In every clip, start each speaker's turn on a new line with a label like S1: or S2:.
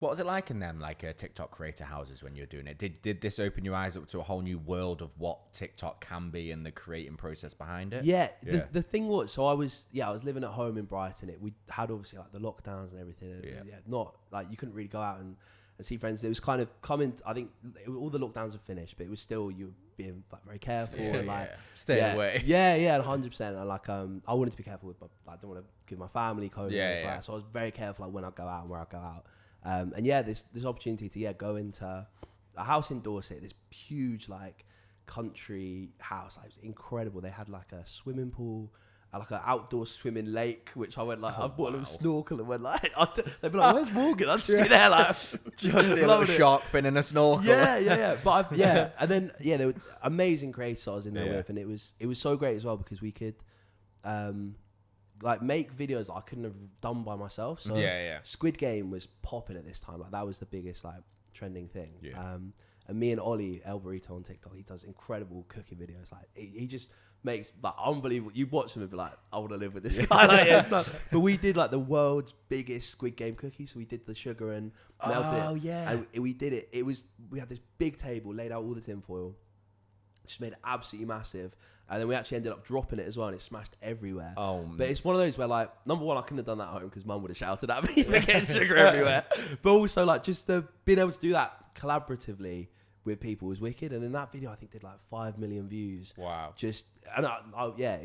S1: What was it like in them, like TikTok creator houses when you were doing it? Did this open your eyes up to a whole new world of what TikTok can be and the creating process behind it?
S2: Yeah. The thing was, so I was living at home in Brighton. We had obviously like the lockdowns and everything. And not like you couldn't really go out and see friends. It was kind of coming. I think all the lockdowns were finished, but it was still you being like very careful and like
S1: stay away.
S2: Yeah, 100%. And like I wanted to be careful with I don't want to give my family COVID. Like, so I was very careful like when I go out and where I go out. And this opportunity to go into a house in Dorset, this huge like country house, like, it was incredible. They had like a swimming pool, like an outdoor swimming lake, which I went like, I bought a little snorkel and went like, they'd be like, "Where's Morgan?" I'd just be there like,
S1: just see a little shark fin in a snorkel.
S2: Yeah. But and then there were amazing creators I was in there with, and it was so great as well because we could like make videos that I couldn't have done by myself. So Squid Game was popping at this time. Like that was the biggest like trending thing. And me and Ollie El Burrito on TikTok, he does incredible cooking videos. Like he just makes like unbelievable. You watch him and be like, I want to live with this guy. Like, but we did like the world's biggest Squid Game cookie. So we did the sugar and melted it. And we did it. We had this big table, laid out all the tinfoil, just made it absolutely massive. And then we actually ended up dropping it as well, and it smashed everywhere. But it's one of those where, like, number one, I couldn't have done that at home because Mum would have shouted at me for getting sugar everywhere. But also, like, just being able to do that collaboratively with people was wicked. And then that video, I think, did like 5 million views.
S1: Wow.
S2: It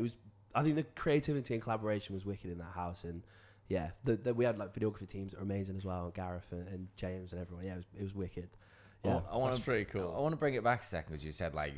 S2: was. I think the creativity and collaboration was wicked in that house. And yeah, we had like videography teams that were amazing as well, and Gareth and James and everyone. Yeah, it was wicked. Yeah,
S1: that's pretty cool. I want to bring it back a second because you said like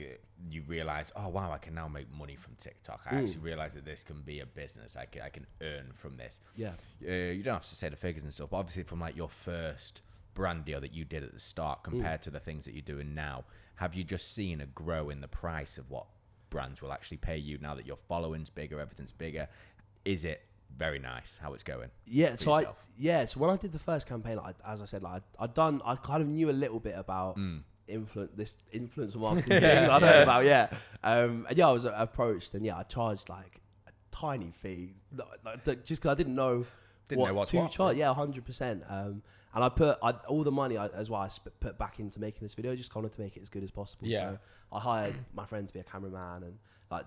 S1: you realize, oh wow, I can now make money from TikTok. I actually realize that this can be a business. I can earn from this. Yeah. You don't have to say the figures and stuff, but obviously from like your first brand deal that you did at the start compared to the things that you're doing now, have you just seen a grow in the price of what brands will actually pay you now that your following's bigger, everything's bigger? Is it very nice how it's going?
S2: So when I did the first campaign, as I said, like I kind of knew a little bit about influencer marketing thing. I know about and I was approached, and I charged like a tiny fee, just because I didn't know what to charge. 100%. And I put all the money as well. I put back into making this video, just kind of to make it as good as possible. So I hired my friend to be a cameraman, and like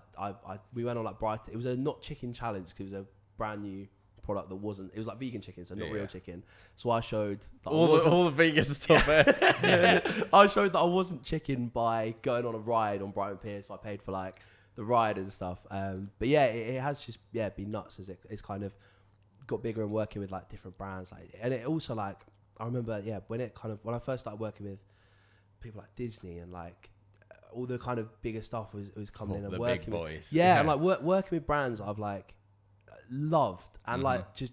S2: we went on like Brighton. It was a not chicken challenge because it was a brand new product that wasn't. It was like vegan chicken, so not real chicken. So I showed that
S1: all the vegan stuff.
S2: I showed that I wasn't chicken by going on a ride on Brighton Pier. So I paid for like the ride and stuff. But it has just been nuts as it's kind of got bigger and working with like different brands. Like, and it also like I remember when I first started working with people like Disney and like all the kind of bigger stuff was coming in and working
S1: big boys.
S2: With, and like working with brands I've like loved and like just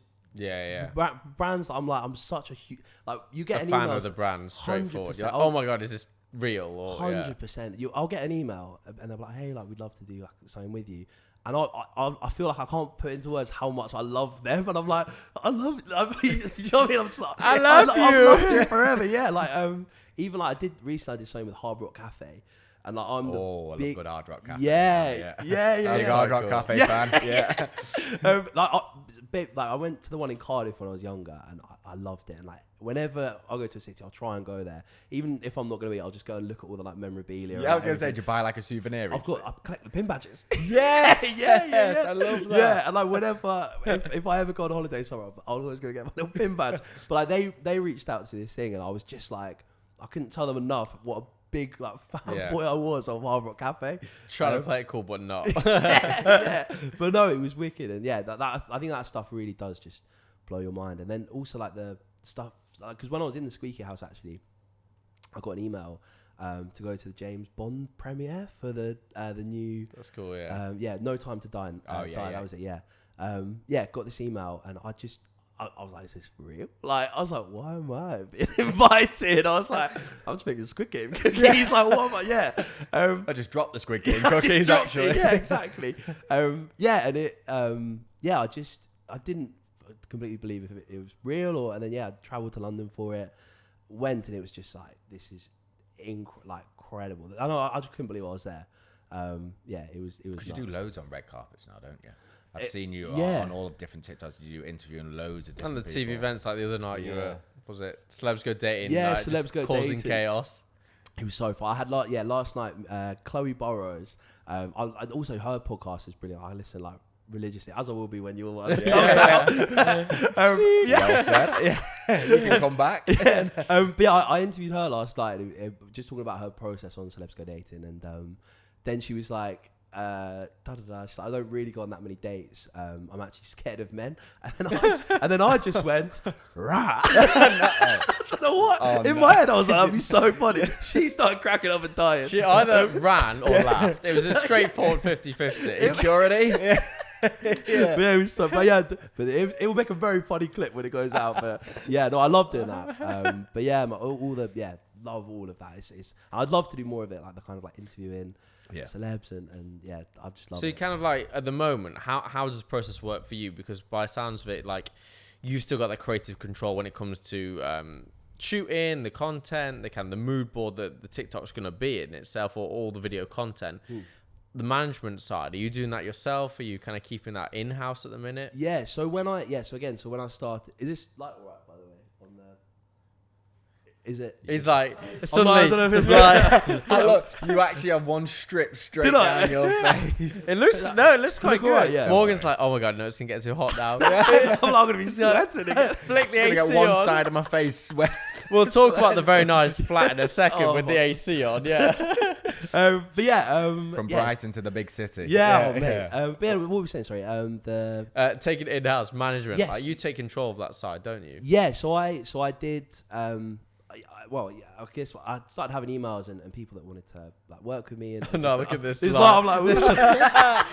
S2: brands that I'm such a huge like you get an
S1: fan
S2: email
S1: of the brand straightforward. You're like, oh my god, is this real? Or
S2: 100%. I'll get an email and they're like, hey, like we'd love to do like something with you. And I feel like I can't put into words how much I love them, and I'm like, I love. You know what I mean? I'm just like,
S1: I love you.
S2: I've loved you forever. Yeah, like even like I did something with Hard Rock Cafe, and like I love
S1: good Hard Rock Cafe.
S2: Yeah.
S1: Big Hard Rock Cafe fan. Yeah.
S2: I went to the one in Cardiff when I was younger, and I loved it. And like whenever I go to a city, I'll try and go there. Even if I'm not going to eat, I'll just go and look at all the like memorabilia.
S1: Yeah, I was going to say, did you buy like a souvenir?
S2: I collect the pin badges.
S1: Yeah. I love that.
S2: Yeah, and like whenever, if I ever go on holiday somewhere, I'll always go get my little pin badge. But like they reached out to this thing, and I was just like, I couldn't tell them enough what a big like fanboy I was of Hard Rock Cafe.
S1: Trying to play it cool, but not.
S2: But no, it was wicked, and that I think that stuff really does just blow your mind. And then also like the stuff, because when I was in the Squeaky House, actually, I got an email to go to the James Bond premiere for the new. That's cool. Yeah. No Time to Die. That was it. Yeah. Got this email, and I was like, is this real? Like, I was like, why am I being invited? I was like, I'm just making Squid Game cookies. Like, what am I? Yeah.
S1: I just dropped the Squid Game cookies, actually.
S2: Yeah, exactly. And it, I didn't completely believe if it was real and then, I traveled to London for it, went, and it was just like, this is incredible. I just couldn't believe I was there. It was because
S1: you do loads on red carpets now, don't you? I've seen you on all of different TikToks. You do interviewing loads of different
S3: and the TV events like the other night. You were was it Celebs Go Dating?
S2: Yeah, Celebs Go
S3: causing
S2: Dating.
S3: chaos.
S2: It was so fun. I had last night, Chloe Burrows. I also her podcast is brilliant. I listen like religiously, as I will be when you're one.
S1: Well said. Yeah, you can come back.
S2: But yeah, I interviewed her last night, just talking about her process on Celebs Go Dating, and then she was like, she's like, I don't really go on that many dates. I'm actually scared of men. And then I just went, rah. I don't know what. In my head, I was like, that'd be so funny. She started cracking up and dying.
S3: She either ran or laughed. It was a straightforward 50-50.
S1: Security.
S2: But it was so, but it will make a very funny clip when it goes out. But yeah, no, I love doing that. But yeah, love all of that. It's I'd love to do more of it, like the kind of like interviewing celebs and yeah, I just love it.
S3: So you kind of like at the moment, how does the process work for you? Because by sounds of it, like you've still got that creative control when it comes to shooting the content, the mood board that the TikTok's going to be in itself, or all the video content. The management side, are you doing that yourself? Are you kind of keeping that in-house at the minute?
S2: Yeah. So when I started, is this light all right, by the way? On the, is it?
S3: He's like suddenly.
S2: I don't know if it's like,
S1: Look, you actually have one strip straight down your face.
S3: It looks quite good.
S2: Right, yeah.
S3: Morgan's like, oh my god, no, it's gonna get too hot now.
S2: I'm not gonna be sweating again.
S3: Flick the
S1: I'm
S3: AC
S1: gonna get one
S3: on.
S1: side of my face sweat.
S3: We'll talk about the very nice flat in a second with the AC on. Yeah.
S2: But yeah,
S1: From Brighton to the big city.
S2: Yeah, mate. But yeah, what were we saying? Sorry.
S3: Taking in-house management.
S2: Yes.
S3: Like, you take control of that side, don't you?
S2: Yeah. So I did. I guess I started having emails and people that wanted to like work with me. And
S3: No, look at this.
S2: It's like, I'm like,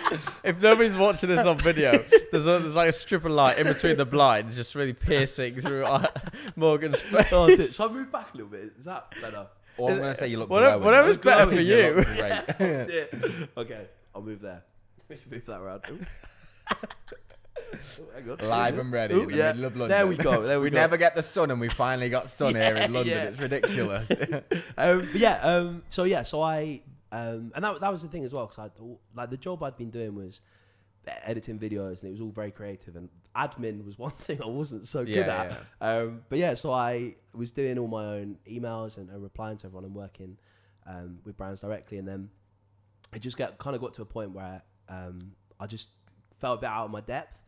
S3: if nobody's watching this on video, there's like a strip of light in between the blinds, just really piercing through Morgan's face.
S2: so I moved back a little bit. Is that better?
S1: Or I'm gonna say you look
S3: whatever's better for
S1: you.
S3: you.
S1: Look great.
S2: Yeah. Okay, I'll move there. We should move that around. Hang on.
S1: Live and ready in the middle of London.
S2: There we go.
S1: We never get the sun, and we finally got sun here in London. It's ridiculous.
S2: So I and that was the thing as well, because like the job I'd been doing was editing videos, and it was all very creative, and admin was one thing I wasn't so good at. But yeah, so I was doing all my own emails and replying to everyone and working with brands directly, and then it just got to a point where I just felt a bit out of my depth.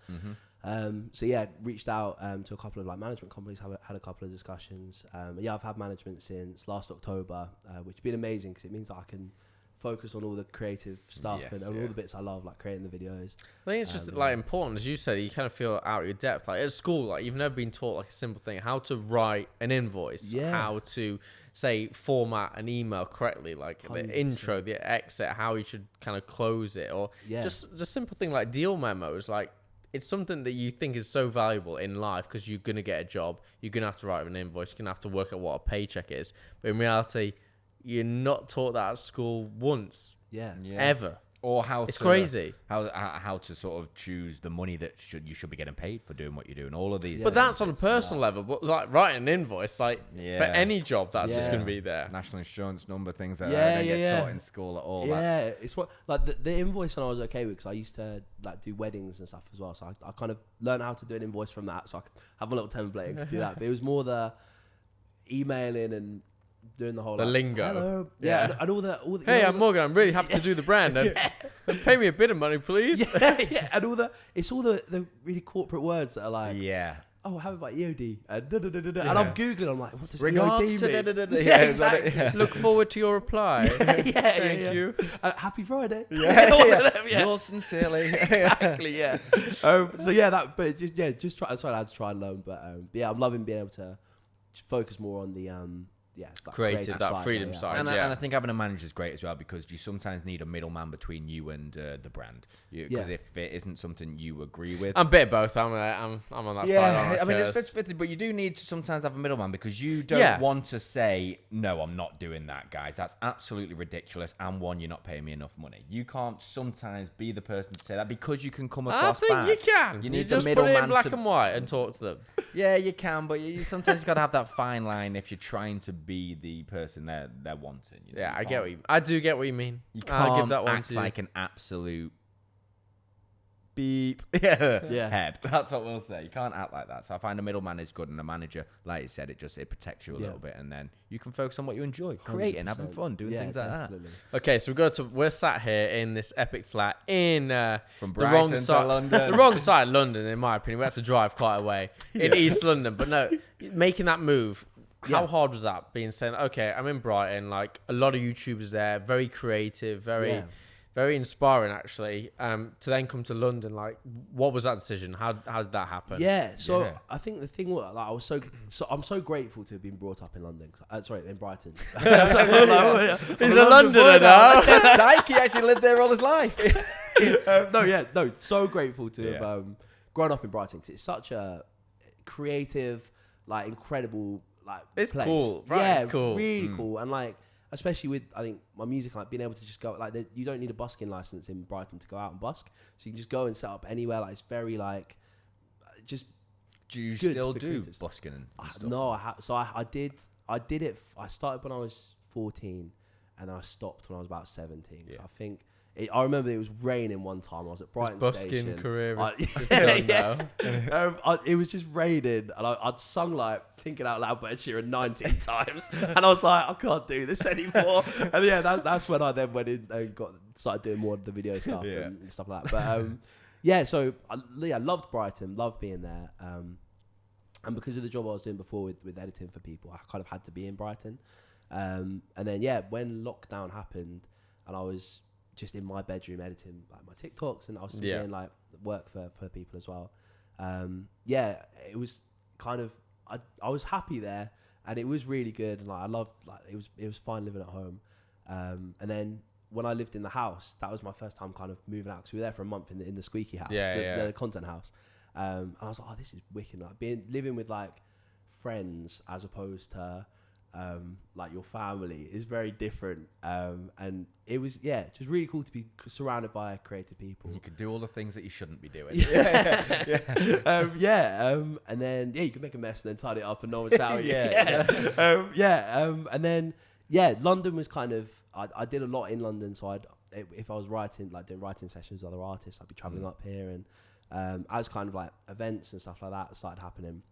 S2: So yeah, reached out to a couple of like management companies, had a couple of discussions. I've had management since last October, which has been amazing because it means that I can focus on all the creative stuff and all the bits I love, like creating the videos.
S3: I think it's just like important, as you said, you kind of feel out of your depth. Like at school, like you've never been taught like a simple thing, how to write an invoice, how to say format an email correctly, like 100%. The intro, the exit, how you should kind of close it, or just simple thing like deal memos. Like it's something that you think is so valuable in life because you're gonna get a job, you're gonna have to write an invoice, you're gonna have to work out what a paycheck is, but in reality, you're not taught that at school once, ever.
S1: Or
S3: it's crazy.
S1: How to sort of choose the money that you should be getting paid for doing what you're doing. All of these.
S3: But that's on a personal level. But like writing an invoice, like for any job, that's just going to be there.
S1: National insurance number, things like that. They get taught in school at all.
S2: Yeah, it's what like the invoice, and I was okay with, because I used to like do weddings and stuff as well. So I kind of learned how to do an invoice from that. So I could have a little template and do that. But it was more the emailing and doing the whole
S3: lingo.
S2: Hello. And all the
S3: hey, I'm Morgan, I'm really happy to do the brand, and pay me a bit of money, please.
S2: And all the really corporate words that are like, oh, how about EOD? And I'm Googling, I'm like, what does EOD mean?
S3: Exactly. Look forward to your reply. Thank you.
S2: Happy Friday.
S1: Yours sincerely.
S2: Exactly, just try. Sorry, I had to try and learn, but I'm loving being able to focus more on the
S3: creative that freedom side.
S1: And I think having a manager is great as well, because you sometimes need a middleman between you and the brand. Because if it isn't something you agree with,
S3: I'm a bit of both. I'm on that side.
S1: I mean, it's 50-50, but you do need to sometimes have a middleman, because you don't want to say, no, I'm not doing that, guys. That's absolutely ridiculous. And one, you're not paying me enough money. You can't sometimes be the person to say that, because you can come across
S3: I think
S1: bad.
S3: you can.
S1: You need
S3: just
S1: the
S3: put
S1: middleman
S3: it in black and white and talk to them.
S1: Yeah, you can, but sometimes you got to have that fine line if you're trying to be the person they're wanting. You know?
S3: I do get what you mean.
S1: You can't
S3: I'll give that one
S1: act like an absolute beep head. That's what we'll say. You can't act like that. So I find a middleman is good, and a manager, like you said, it protects you a little bit, and then you can focus on what you enjoy, creating, 100%. Having fun, doing things like that.
S3: Okay, so we're sat here in this epic flat in
S1: from Brighton to London.
S3: The wrong side of London, in my opinion. We had to drive quite a way in East London, but no, making that move. How hard was that? Being saying, okay, I'm in Brighton, like a lot of YouTubers there, very creative, very inspiring actually. To then come to London, like, what was that decision? How did that happen?
S2: I think the thing was, like, I'm so grateful to have been brought up in London. In Brighton.
S3: He's a Londoner now.
S1: He actually lived there all his life.
S2: So grateful to have grown up in Brighton, because it's such a creative, like, incredible, like,
S3: it's
S2: place.
S3: Cool, right? It's cool,
S2: really cool, and like, especially with, I think, my music, like, being able to just go, like, you don't need a busking license in Brighton to go out and busk, so you can just go and set up anywhere. Like, it's very, like, just.
S1: Do you still do busking and stuff?
S2: No, I did it. I started when I was 14, and then I stopped when I was about 17. So I think. I remember it was raining one time. I was at Brighton Station.
S3: Busking career is done now.
S2: It was just raining, and I'd sung, like, Thinking Out Loud by Ed Sheeran 19 times, and I was like, I can't do this anymore. And that's when I then went in and started doing more of the video stuff and stuff like that. But so I loved Brighton, loved being there, and because of the job I was doing before with editing for people, I kind of had to be in Brighton. And then when lockdown happened, and I was just in my bedroom editing, like, my TikToks, and I was doing, like, work for people as well. It was kind of, I was happy there, and it was really good, and, like, I loved, like, it was fine living at home. And then when I lived in the house, that was my first time kind of moving out, because we were there for a month in the squeaky house, the content house. And I was like, oh, this is wicked. Like, living with, like, friends as opposed to like, your family is very different, and it was just really cool to be surrounded by creative people.
S1: You could do all the things that you shouldn't be doing.
S2: And then you could make a mess and then tidy it up and no one tell you. And then London was kind of, I did a lot in London, so if I was writing, like, doing writing sessions with other artists, I'd be traveling up here, and as kind of, like, events and stuff like that started happening,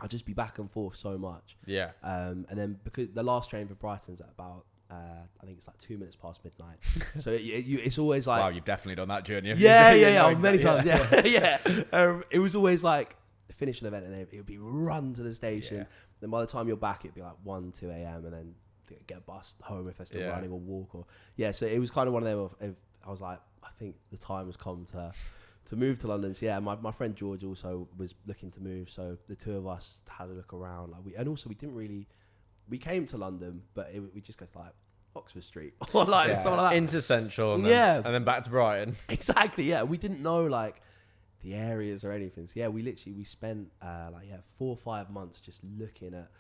S2: I'd just be back and forth so much. And then, because the last train for Brighton's at about, I think it's like 2 minutes past midnight. So it's always like...
S1: Wow, you've definitely done that journey.
S2: Many times, it was always like, finish an event and then it would be run to the station. Then by the time you're back, it'd be like 1, 2 a.m. and then get a bus home if they're still running, or walk. So it was kind of one of them I was like, I think the time has come to move to London. So my friend George also was looking to move, so the two of us had a look around. Like, we came to London, but we just go to, like, Oxford Street or like something like that.
S3: Into Central, and then back to Brighton.
S2: Exactly. We didn't know, like, the areas or anything. So we spent 4 or 5 months just looking at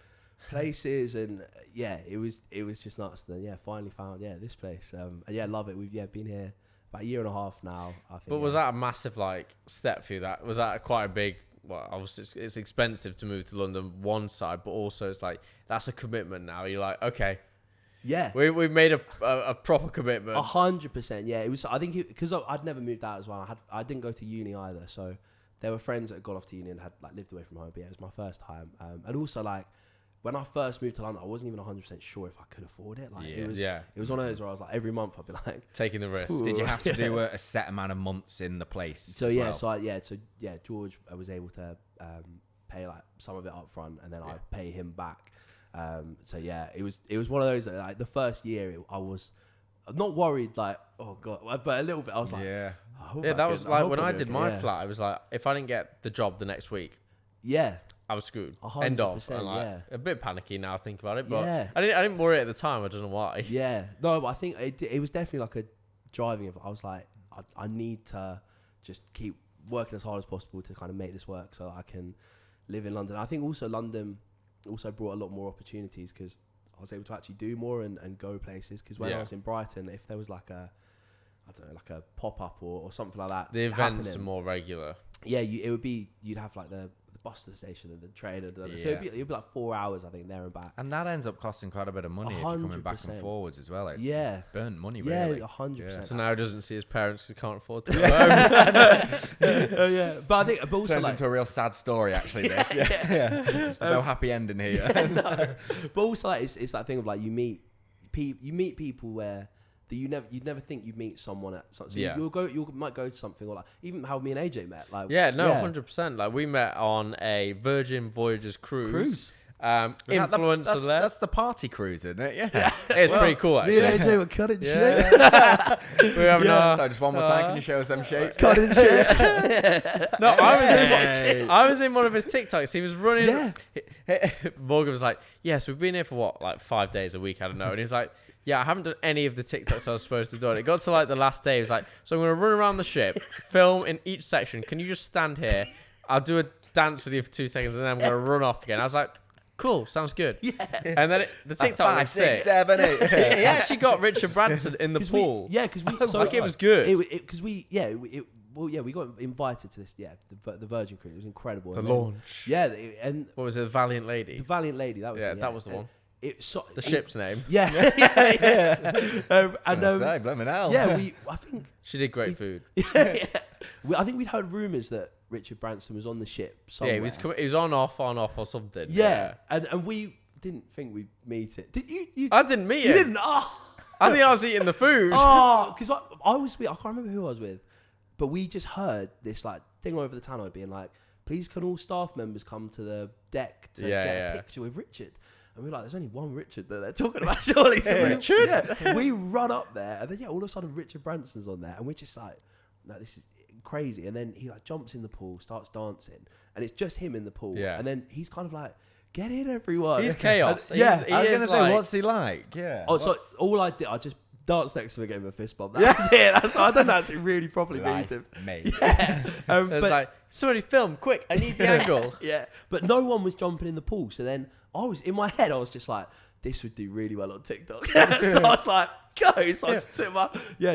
S2: places, and it was just nuts. Then finally found this place, and love it. We've been here about a year and a half now, I think.
S3: But was that a massive, like, step for you? That was that quite a big? Well, obviously it's expensive to move to London, one side, but also it's like, that's a commitment now. You're like, okay, we've made a proper commitment.
S2: 100%. It was. I think because I'd never moved out as well. I didn't go to uni either, so there were friends that had gone off to uni and had, like, lived away from home. But it was my first time, and also, like, when I first moved to London, I wasn't even 100% sure if I could afford it. Like, it was one of those where I was like, every month I'd be like,
S3: taking the risk.
S1: Did you have to do a set amount of months in the place?
S2: So George was able to pay, like, some of it up front, and then I pay him back. It was one of those that, like, the first year I was not worried, like, oh god, but a little bit. I was like,
S3: that was like when I did my flat. I was like, if I didn't get the job the next week, I was screwed. End of. And, like, a bit panicky now, think about it, but I didn't worry at the time. I don't know why.
S2: No, but I think it was definitely like a driving. I was like, I need to just keep working as hard as possible to kind of make this work so I can live in London. I think also London also brought a lot more opportunities, because I was able to actually do more and go places. Because when I was in Brighton, if there was like a pop-up or something like that,
S3: the events are more regular.
S2: It would be, you'd have, like, the the bus to the station and the train. So it'd be like 4 hours, I think, there and back.
S1: And that ends up costing quite a bit of money if you're coming back and forwards as well. It's burnt money, really.
S2: Yeah, 100%.
S3: So now he doesn't see his parents because he can't afford to.
S2: But I think, but also
S1: turns into a real sad story, actually. This, There's no happy ending here.
S2: No. But also, like, it's that thing of like you meet people where you'd never think you'd meet someone at something. So you might go to something, or like even how me and AJ met. Like
S3: 100%. Like we met on a Virgin Voyages cruise. Influencer there.
S1: That's the party cruise, isn't it? Yeah.
S3: It's pretty cool, actually.
S2: Me and AJ were cutting shit.
S3: We're having
S1: So just one more time, can you show us them shapes?
S2: Cutting shit.
S3: No, I was in one of his TikToks. He was running. Morgan was like, yes, we've been here for what, like 5 days a week, I don't know. And he was like, yeah, I haven't done any of the TikToks I was supposed to do. And it got to like the last day. He was like, so I'm going to run around the ship, film in each section. Can you just stand here? I'll do a dance with you for 2 seconds and then I'm going to run off again. I was like, cool, sounds good. Yeah. And then the TikTok
S1: 5, 6, 7, 8.
S3: He actually got Richard Branson in the pool.
S2: Because
S3: it was good.
S2: Because we got invited to this. Yeah, the Virgin cruise. It was incredible.
S3: The launch.
S2: Yeah, and
S3: what was it? The Valiant Lady.
S2: The Valiant Lady. That was
S3: that was the one. The ship's name.
S2: Yeah.
S1: Blimey hell.
S2: Yeah, I think
S3: she did great food.
S2: I think we'd heard rumours that Richard Branson was on the ship somewhere.
S3: Yeah, he was on off or something.
S2: Yeah. And we didn't think we'd meet it. Did you?
S3: I didn't meet him.
S2: You didn't? Oh.
S3: I think I was eating the food.
S2: Oh, because I can't remember who I was with, but we just heard this like thing over the tannoy being like, please can all staff members come to the deck to get a picture with Richard. And we're like, there's only one Richard that they're talking about, surely. So
S3: Richard?
S2: We run up there, and then all of a sudden Richard Branson's on there, and we're just like, no, this is crazy. And then he like jumps in the pool, starts dancing, and it's just him in the pool.
S3: Yeah.
S2: And then he's kind of like, get in, everyone.
S3: He's chaos.
S2: And,
S1: I was going to say, what's he like? Yeah.
S2: Oh, so all I did, I just danced next to him and gave him a fist bump. That's it. I don't actually really properly meet him.
S1: Mate.
S2: Yeah.
S3: It's like, somebody film, quick, I need the angle.
S2: Yeah. But no one was jumping in the pool. So then in my head, I was just like, this would do really well on TikTok. So I was like, go. So I just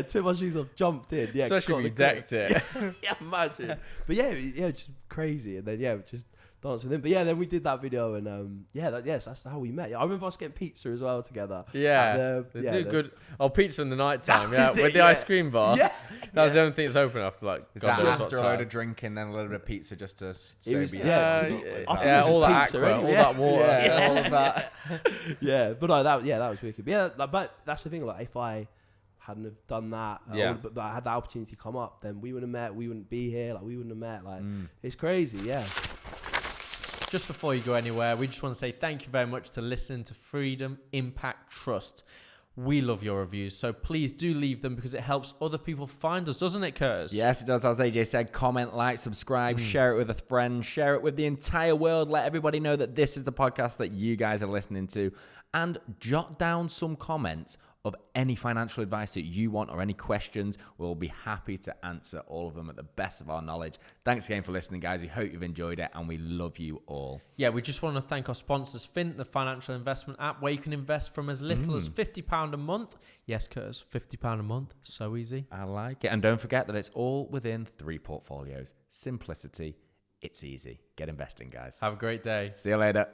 S2: took my shoes off, jumped in. Yeah,
S3: especially when you decked it.
S2: Yeah, imagine. But just crazy. And then, just dance with him. But then we did that video and that's how we met. Yeah, I remember us getting pizza as well together.
S3: Yeah. They do good. Oh, pizza in the night time, with the ice cream bar. Yeah. That was the only thing that's open after like
S1: after a load of drinking, then a little bit of pizza just to sober you.
S3: All that aqua, all that water, all of that.
S2: Yeah, but no, that was wicked. But that's the thing. Like, if I hadn't have done that, but I had the opportunity come up, then we wouldn't have met. We wouldn't be here. Like, we wouldn't have met. Like, it's crazy. Yeah.
S3: Just before you go anywhere, we just want to say thank you very much to listen to Freedom Impact Trust. We love your reviews, so please do leave them because it helps other people find us, doesn't it, Curtis?
S1: Yes, it does. As AJ said, comment, like, subscribe, share it with a friend, share it with the entire world. Let everybody know that this is the podcast that you guys are listening to. And jot down some comments of any financial advice that you want or any questions. We'll be happy to answer all of them at the best of our knowledge. Thanks again for listening, guys. We hope you've enjoyed it and we love you all.
S3: Yeah, we just want to thank our sponsors, FINT, the financial investment app, where you can invest from as little as £50 a month. Yes, Curtis, £50 a month. So easy.
S1: I like it. And don't forget that it's all within 3 portfolios. Simplicity. It's easy. Get investing, guys.
S3: Have a great day.
S1: See you later.